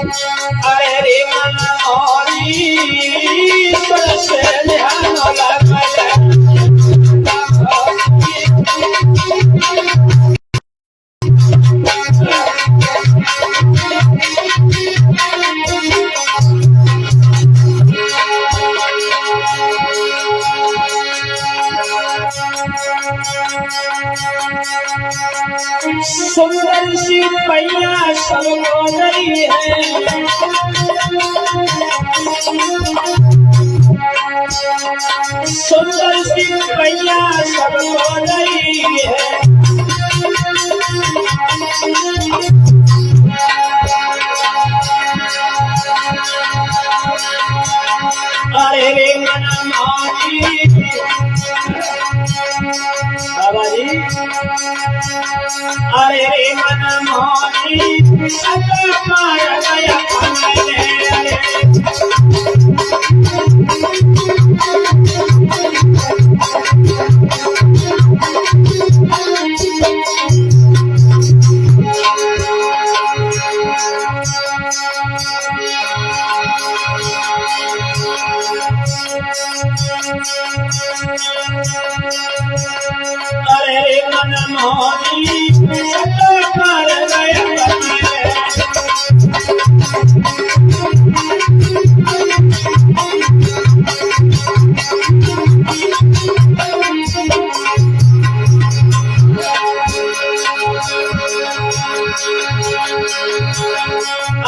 अरे रे मन मोरी से ध्यान लगल सुंदर सी मैया सबको गई है सुंदर सी मैया सबको गई है अरे रे मन माटी बाबा जी अरे रे मन मोरी सब मार गया अरे मन मोरी सब मार गया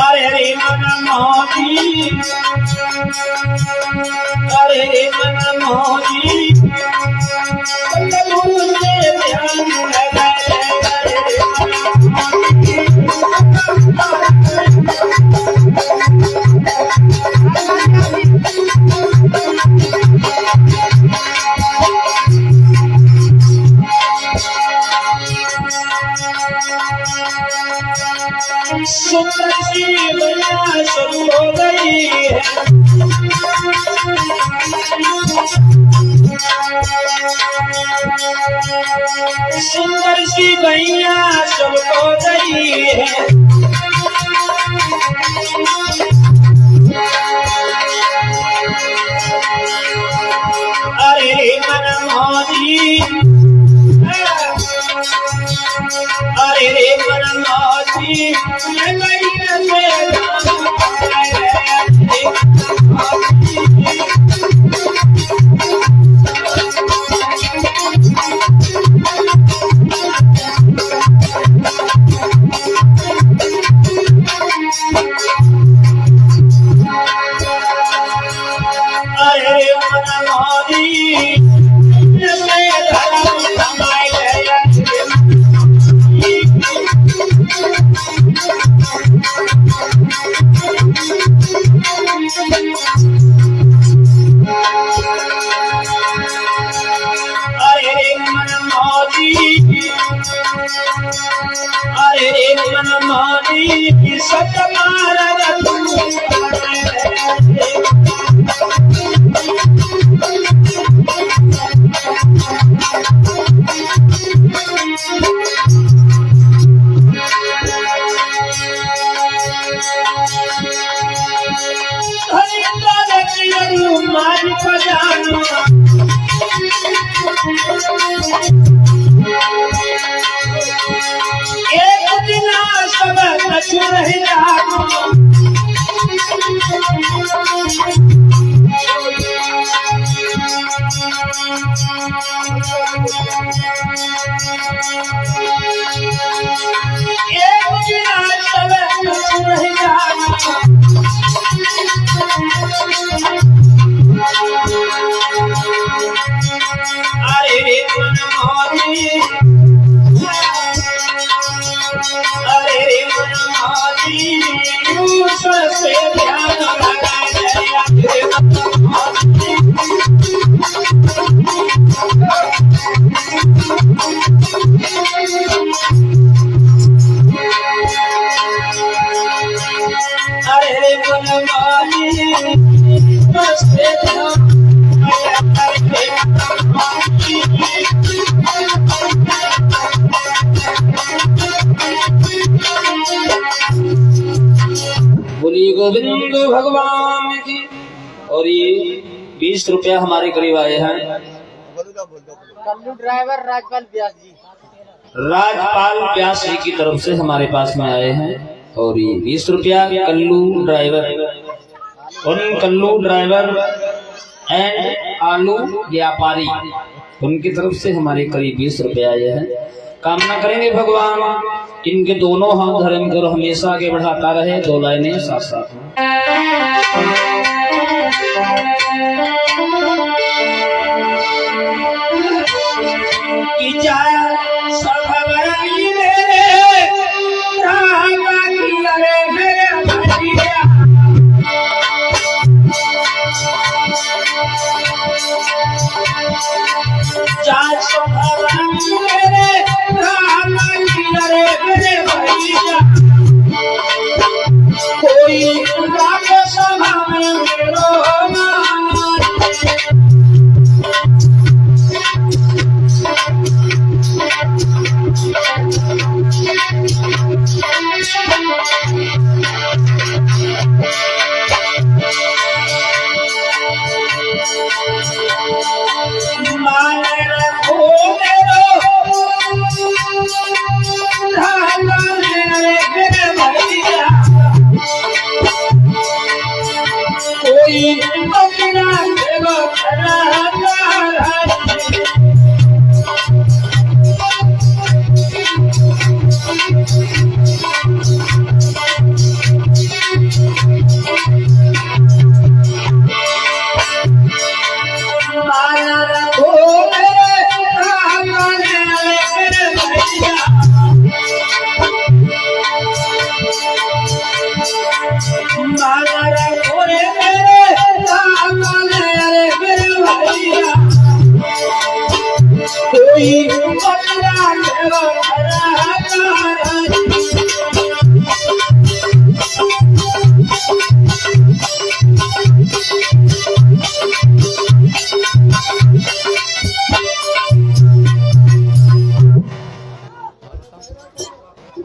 अरे रे मन मोरी अरे रे मन मोरी सुंदर सी मैया शुरू हो गई है सुंदर सी मैया शुरू हो गई है अरे मन मोरी अरे रे मन मोरी अरे रे मन मोरी सब मार मारी खजाना एक दिन सब कछु रह बोलिए गोविंद भगवान की। और ये 20 रुपया हमारे करीब आए हैं कल्लू ड्राइवर राजपाल व्यास जी। राजपाल व्यास जी की तरफ से हमारे पास में आए हैं। और ये 20 रुपया कल्लू ड्राइवर, उन कल्लू ड्राइवर एंड आलू व्यापारी, उनकी तरफ से हमारे करीब 20 रुपये आए हैं। कामना करेंगे भगवान इनके दोनों हाथ धर्म कर हमेशा आगे बढ़ाता रहे। 2 लाइनें साथ साथ में।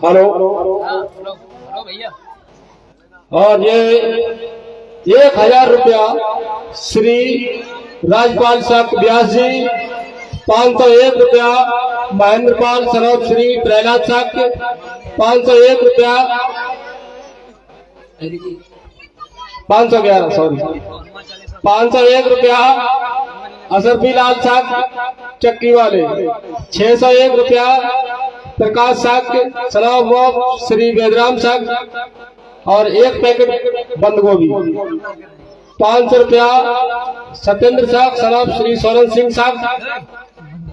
हेलो भैया। और ये 1000 रुपया श्री राजपाल साहब व्यास जी, 501 रुपया महेंद्र पाल सरोज श्री प्रहलाद साहब के, 501 रुपया 511 सॉरी 501 रुपया असरफी लाल साहब चक्की वाले, 601 रुपया प्रकाश साहब के सलाम श्री वेदराम साहब, और 1 पैकेट बंद गोभी, 500 रुपया सत्येंद्र साहब सलाम श्री सोलन सिंह साहब,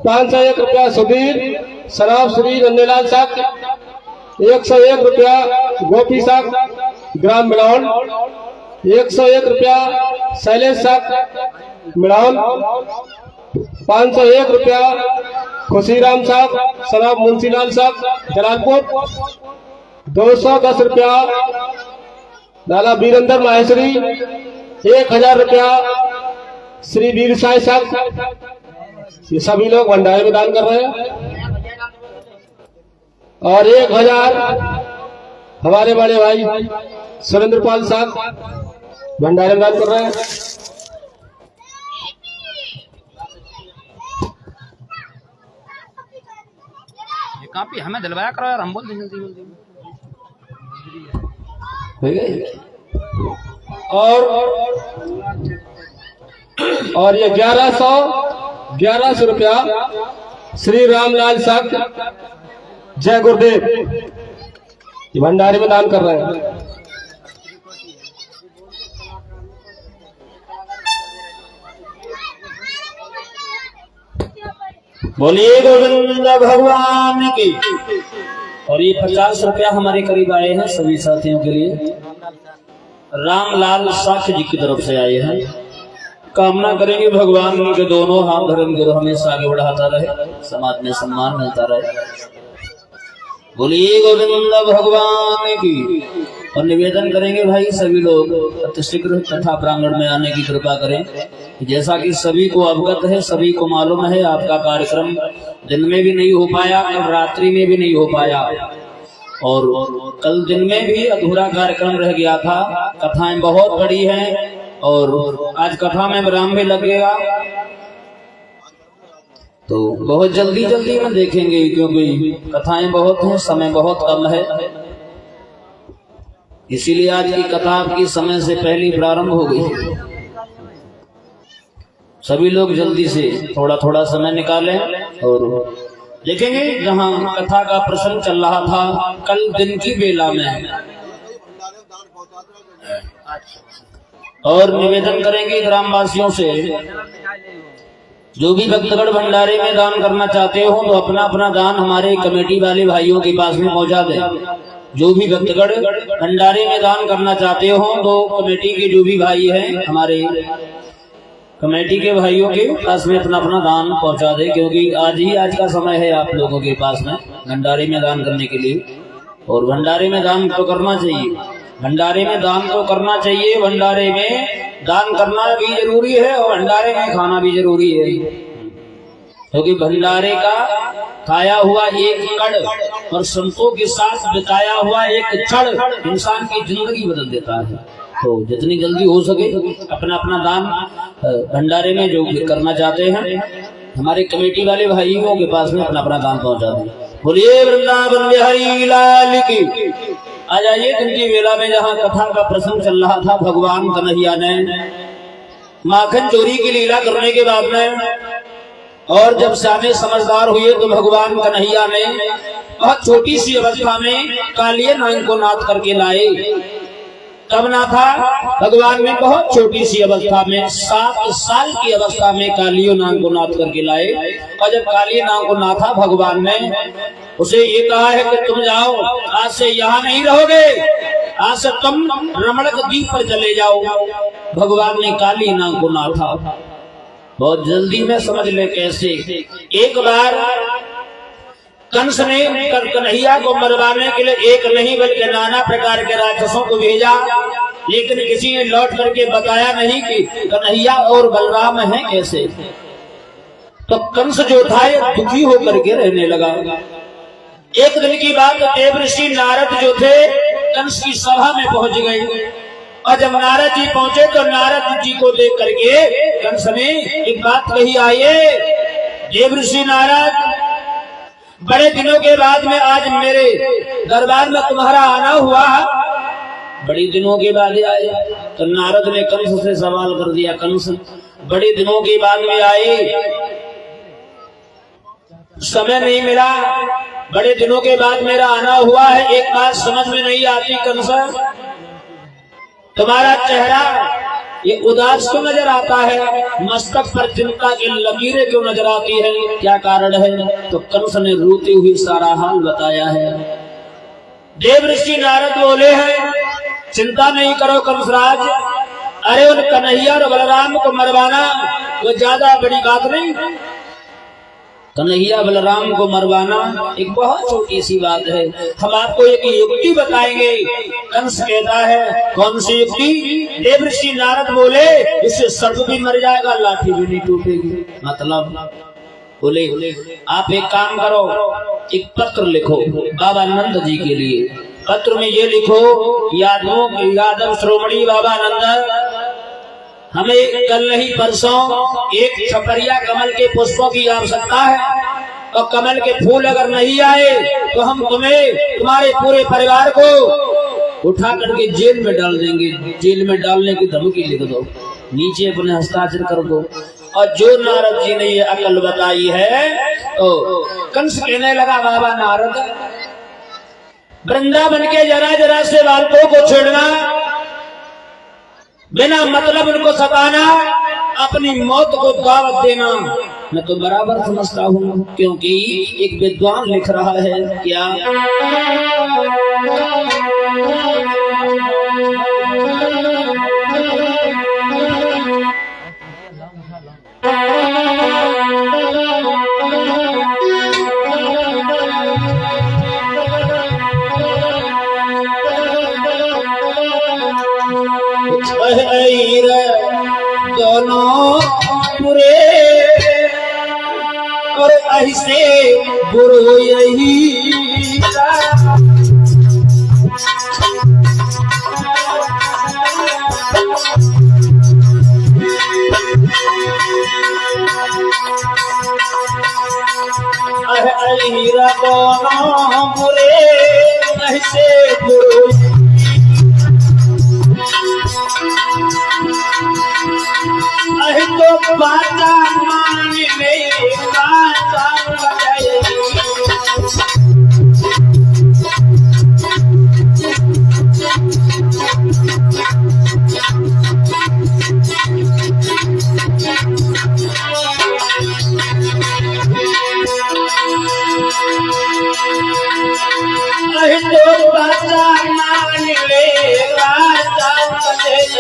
501 रुपया सुधीर सलाम श्री नंदलाल साहब, 101 रुपया गोपी साहब ग्राम मिलावन, 101 रुपया शैलेश साहब मिलावन, 501 रुपया खुशीराम साहब सलाम मुंशीलाल साहब जलालपुर, 210 रुपया लाला वीरेंद्र माहेश्वरी, 1000 रुपया श्री वीर साई साहब। ये सभी लोग भंडारे में दान कर रहे हैं। और 1000 हमारे बड़े भाई सुरेंद्र पाल साहब भंडारे में दान कर रहे हैं। काफी हमें दिलवाया करो यार, हम बोल देंगे जल्दी। और ये 1100 रुपया श्री रामलाल साहब जय गुरुदेव, ये भंडारे में दान कर रहे हैं। बोलिए गोविंद भगवान की। और ये 50 रुपया हमारे करीब आए हैं सभी साथियों के लिए, रामलाल साक्ष जी की तरफ से आए हैं। कामना करेंगे भगवान उनके दोनों हाथ धर्म गुरु हमेशा आगे बढ़ाता रहे, समाज में सम्मान मिलता रहे। बोलिए गोविंद भगवान की। और निवेदन करेंगे भाई सभी लोग अतिशीघ्र कथा प्रांगण में आने की कृपा करें। जैसा कि सभी को अवगत है, सभी को मालूम है, आपका कार्यक्रम दिन में भी नहीं हो पाया और रात्रि में भी नहीं हो पाया। और कल दिन में भी अधूरा कार्यक्रम रह गया था। कथाएं बहुत बड़ी हैं और आज कथा में विराम भी लगेगा, तो बहुत जल्दी जल्दी में देखेंगे क्योंकि कथाएं बहुत हैं, समय बहुत कम है। इसीलिए आज की कथा आपकी समय से पहले प्रारंभ हो गई। सभी लोग जल्दी से थोड़ा थोड़ा समय निकालें और देखेंगे जहां कथा का प्रसंग चल रहा था कल दिन की बेला में, और निवेदन करेंगे ग्रामवासियों से जो भी भक्तगण भंडारे में दान करना चाहते हो तो अपना अपना दान हमारे कमेटी वाले भाइयों के पास में पहुंचा दें। जो भी भक्तगण भंडारे में दान करना चाहते हो तो कमेटी के जो भी भाई हैं हमारे कमेटी के भाइयों के पास में अपना अपना दान पहुंचा दे, क्योंकि आज का समय है आप लोगों के पास में भंडारे में दान करने के लिए। और भंडारे में दान तो करना चाहिए, भंडारे में दान तो करना चाहिए। भंडारे में दान करना भी जरूरी है और भंडारे में खाना भी जरूरी है, क्योंकि भंडारे का खाया हुआ एक कड़ और संतों के साथ बिताया हुआ एक क्षण इंसान की जिंदगी बदल देता है। तो जितनी जल्दी हो सके अपना अपना दान भंडारे में जो करना चाहते हैं हमारे कमेटी वाले भाइयों के पास में अपना अपना दान पहुंचा दें। बोलिए वृंदावन बिहारी लाल की। आ जाइए दिन की बेला में जहाँ कथा का प्रसंग चल रहा था, भगवान कन्हैया ने माखन चोरी की लीला करने के बाद में और जब श्यामे समझदार हुए तो भगवान कन्हैया ने बहुत छोटी सी अवस्था में कालिये नाग को नाथ करके लाए। तब ना था भगवान ने बहुत छोटी सी अवस्था में 7 साल की अवस्था में कालियो नाग को नाथ करके लाए। और जब कालिये नाग को नाथा भगवान ने उसे ये कहा है कि तुम जाओ, आज से यहाँ नहीं रहोगे, आज से तुम रमणक द्वीप पर चले जाओ। भगवान ने काली नाग को नाथा। बहुत जल्दी में समझ ले कैसे। एक बार कंस ने कन्हैया को मरवाने के लिए एक नहीं बल्कि नाना प्रकार के राक्षसों को भेजा, लेकिन किसी ने लौट करके बताया नहीं कि कन्हैया और बलराम हैं कैसे। तो कंस जो था ये दुखी होकर के रहने लगा। एक दिन की बात, देवऋषि नारद जो थे कंस की सभा में पहुंच गए और जब नारद जी पहुंचे तो नारद जी को देख करके कंस ने एक बात कही, आइए देवऋषि नारद, बड़े दिनों के बाद में आज मेरे दरबार में तुम्हारा आना हुआ। बड़े दिनों के बाद आए तो नारद ने कंस से सवाल कर दिया, कंस बड़े दिनों के बाद में आए, समय नहीं मिला, बड़े दिनों के बाद मेरा आना हुआ है, एक बात समझ में नहीं आती कंस, तुम्हारा चेहरा ये उदास क्यों नजर आता है, मस्तक पर चिंता की लकीरें क्यों नजर आती है, क्या कारण है। तो कंस ने रोते हुए सारा हाल बताया है। देवऋषि नारद बोले हैं, चिंता नहीं करो कंसराज, अरे उन कन्हैया और बलराम को मरवाना वो ज्यादा बड़ी बात नहीं। कन्हैया बलराम को मरवाना एक बहुत छोटी सी बात है, हम आपको एक युक्ति बताएंगे। कंस कहता है, कौन सी युक्ति। देवऋषि नारद बोले, इससे सर्प भी मर जाएगा, लाठी भी नहीं टूटेगी। मतलब बोले आप एक काम करो, एक पत्र लिखो बाबा नंद जी के लिए। पत्र में ये लिखो, यादव श्रोमणी बाबा नंद, हमें कल नहीं परसों एक छपरिया कमल के पुष्पों की आवश्यकता है, और कमल के फूल अगर नहीं आए तो हम तुम्हें तुम्हारे पूरे परिवार को उठा करके जेल में डाल देंगे। जेल में डालने की धमकी लिख दो, नीचे अपने हस्ताक्षर कर दो। और जो नारद जी ने ये अकल बताई है तो कंस कहने लगा, बाबा नारद, वृंदावन के जरा जरा से बालकों को छेड़ना, बिना मतलब उनको सताना, अपनी मौत को दावत देना, मैं तो बराबर समझता हूँ, क्योंकि एक विद्वान लिख रहा है क्या, दोनों पूरे और ऐसे गुरु यही हीरा दोनों बुरे ऐसे बुरे तो बाता मान ले बाता बजाए तो बाता मान ले बाता बजाए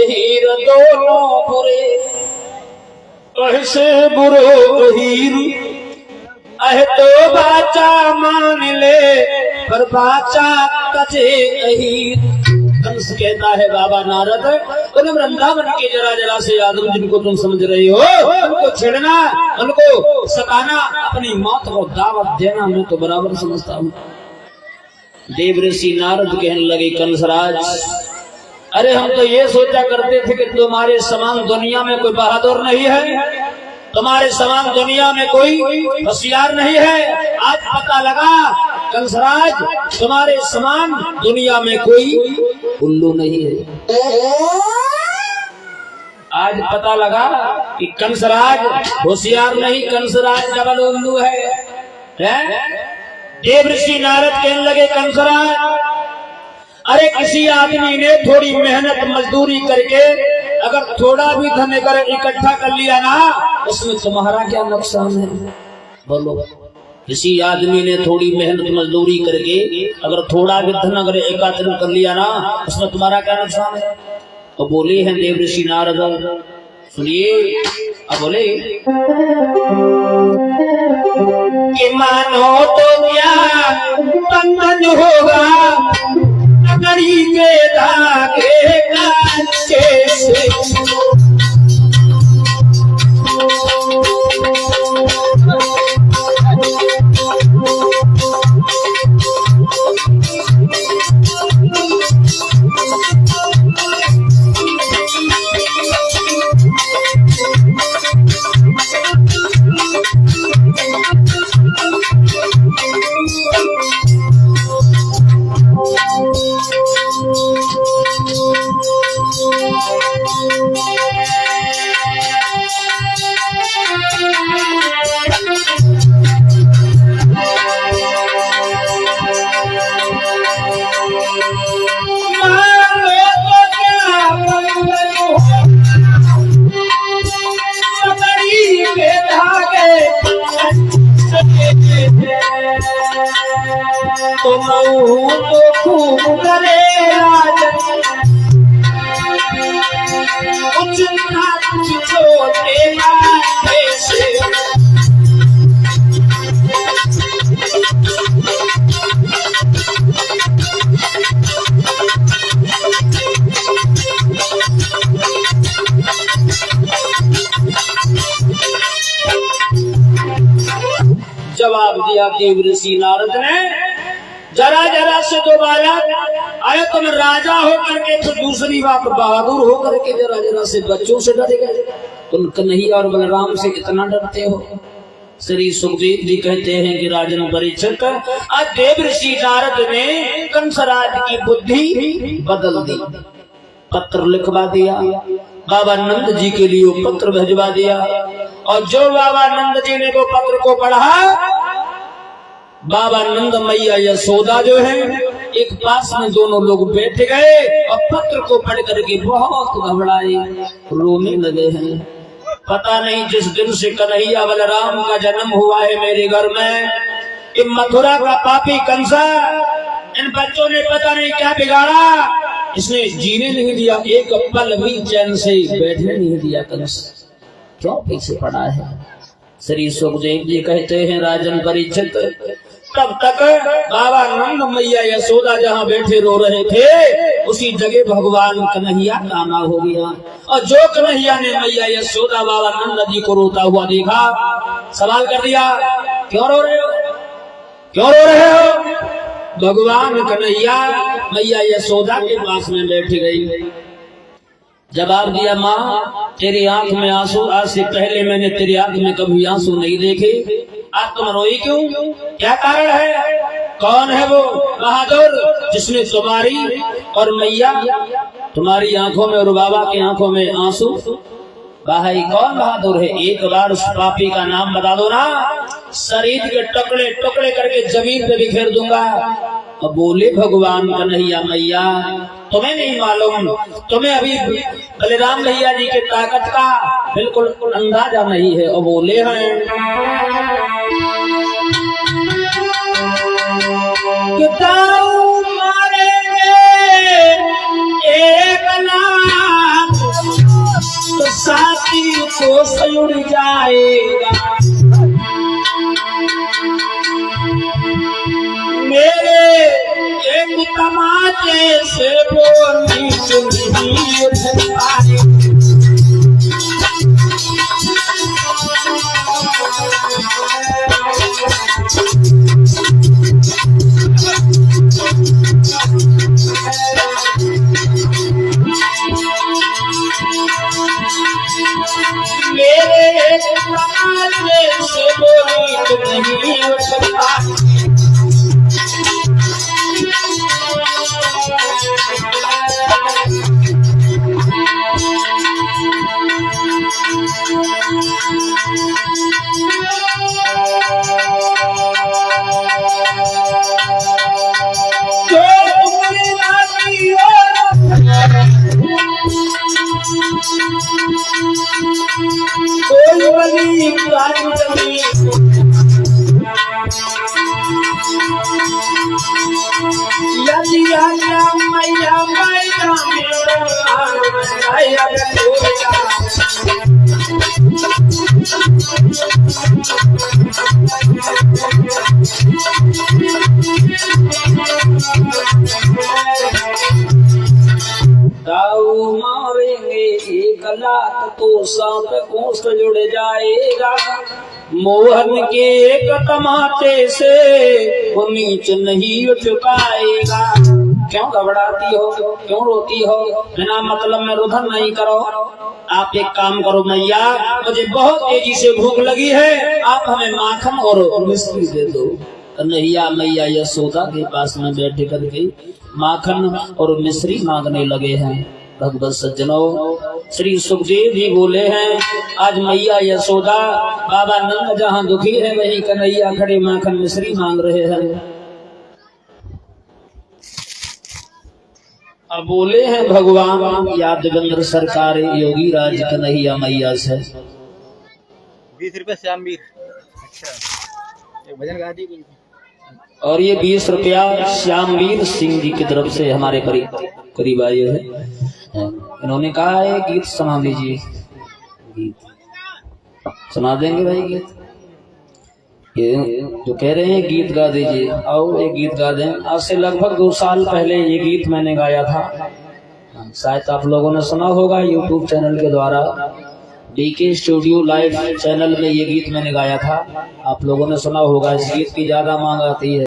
हीर दोनों बुरे ऐसे बुरो हीर तो बाचा मान ले पर बाचा कचे हीर। कंस कहता है बाबा नारद उन वृंदावन के जरा जरा से आदम जिनको तुम समझ रहे हो उनको छेड़ना उनको सताना अपनी मौत को दावत देना मैं तो बराबर समझता हूँ। देव ऋषि नारद कहने लगे कंसराज अरे हम तो ये सोचा करते थे कि तुम्हारे समान दुनिया में कोई बहादुर नहीं है, तुम्हारे समान दुनिया में कोई होशियार नहीं है। आज पता लगा कंसराज तुम्हारे समान दुनिया में कोई उल्लू नहीं है। आज पता लगा कि कंसराज होशियार नहीं, कंसराज डबल उल्लू है? देव ऋषि नारद कहने लगे कंसराज अरे किसी आदमी ने थोड़ी मेहनत मजदूरी करके अगर थोड़ा भी धन कर इकट्ठा कर लिया ना उसमें तुम्हारा क्या नुकसान है बोलो। किसी आदमी ने थोड़ी मेहनत मजदूरी करके अगर थोड़ा भी धन अगर एकत्रित कर लिया ना उसमें तुम्हारा क्या नुकसान है। तो बोले हैं देव ऋषि नारद सुनिए अब बोले कि मानो तो क्या बंधन होगा नगरी के धागे कांचे से तो खूब करे राजन कुछ ना कुछ छोटे से जवाब दिया देव ऋषि नारद ने जरा जरा से तो बालक आया तुम राजा हो करके तो दूसरी बात बहादुर हो करके जरा जरा से बच्चों से डरे गए, तुम कन्हैया और बलराम से कितना डरते हो। श्री सुखदेव जी कहते हैं कि राजन परीक्षित आज देव ऋषि नारद ने कंसराज की बुद्धि बदल दी, पत्र लिखवा दिया, बाबा नंद जी के लिए वो पत्र भेजवा दिया और जो बाबा नंद जी ने वो पत्र को पढ़ा बाबा नंद मैया यशोदा जो है एक पास में दोनों लोग बैठ गए और पत्र को पढ़ करके बहुत घबराए रोने लगे हैं। पता नहीं जिस दिन से कन्हैया बलराम का जन्म हुआ है मेरे घर में इन मथुरा का पापी कंसा इन बच्चों ने पता नहीं क्या बिगाड़ा, इसने जीने नहीं दिया, एक पल भी चैन से बैठने नहीं दिया। कंस क्यों पीछे पड़ा है। श्री सुखदेव जी कहते हैं राजन परीक्षित तब तक बाबा नंद मैया यशोदा जहाँ बैठे रो रहे थे उसी जगह भगवान कन्हैया का आना हो गया और जो कन्हैया ने मैया यशोदा बाबा नंद जी को रोता हुआ देखा सवाल कर दिया क्यों रो रहे हो, क्यों रो रहे हो? भगवान कन्हैया मैया यशोदा के पास में बैठ गई। जवाब दिया, माँ तेरी आंख में आंसू, आज से पहले मैंने तेरी आंख में कभी आंसू नहीं देखे, आज तुम रोई क्यों? क्या कारण है? कौन है वो बहादुर जिसने तुम्हारी और मैया तुम्हारी आंखों में और बाबा की आंखों में आंसू? भाई कौन बहादुर है? एक बार उस पापी का नाम बता दो ना, शरीर के टुकड़े टुकड़े करके जमीन पे बिखेर दूंगा। अब बोले भगवान कन्हैया, मैया तुम्हें नहीं मालूम, तुम्हें अभी बलराम भैया जी के ताकत का बिल्कुल अंदाजा नहीं है। और बोले हैं मारेंगे एक लाख तो साथी को सयुड़ जाएगा, मेरे एक तमाचे से वो नीच नहीं उठ पाएगा। मेरे एक तमाचे से वो नीच नहीं उठ पाएगा। दाऊ मारेंगे एक लाख तो सांप कोष्ठ जुड़ जाएगा, मोहन के एक टमाटे से वो नीच नहीं उठ पाएगा। क्यों घबराती हो, क्यों रोती हो? बिना मतलब में रुधन नहीं करो। आप एक काम करो मैया, मुझे बहुत तेजी से भूख लगी है, आप हमें माखन और मिश्री दे दो। कन्हैया मैया यशोदा के पास में बैठ करके माखन और मिश्री मांगने लगे हैं। भगवत सज्जनों, श्री सुखदेव जी बोले हैं, आज मैया यशोदा बाबा नंद जहाँ दुखी है वही कन्हैया खड़े माखन मिश्री मांग रहे हैं। अब बोले हैं भगवान यादवेंद्र सरकार योगी राज कन्हैया मैया से 20 रुपए श्यामवीर। अच्छा, एक भजन गा दी। और ये 20 रुपया श्यामवीर सिंह जी की तरफ से हमारे करीब आए हैं। इन्होंने कहा है गीत सुना दीजिए। गीत सुना देंगे भाई, गीत ये जो कह रहे हैं गीत गा दीजिए। आओ एक गीत गा दें। आज से लगभग 2 साल पहले ये गीत मैंने गाया था, शायद आप लोगों ने सुना होगा यूट्यूब चैनल के द्वारा। डीके स्टूडियो लाइव चैनल में ये गीत मैंने गाया था, आप लोगों ने सुना होगा। इस गीत की ज्यादा मांग आती है।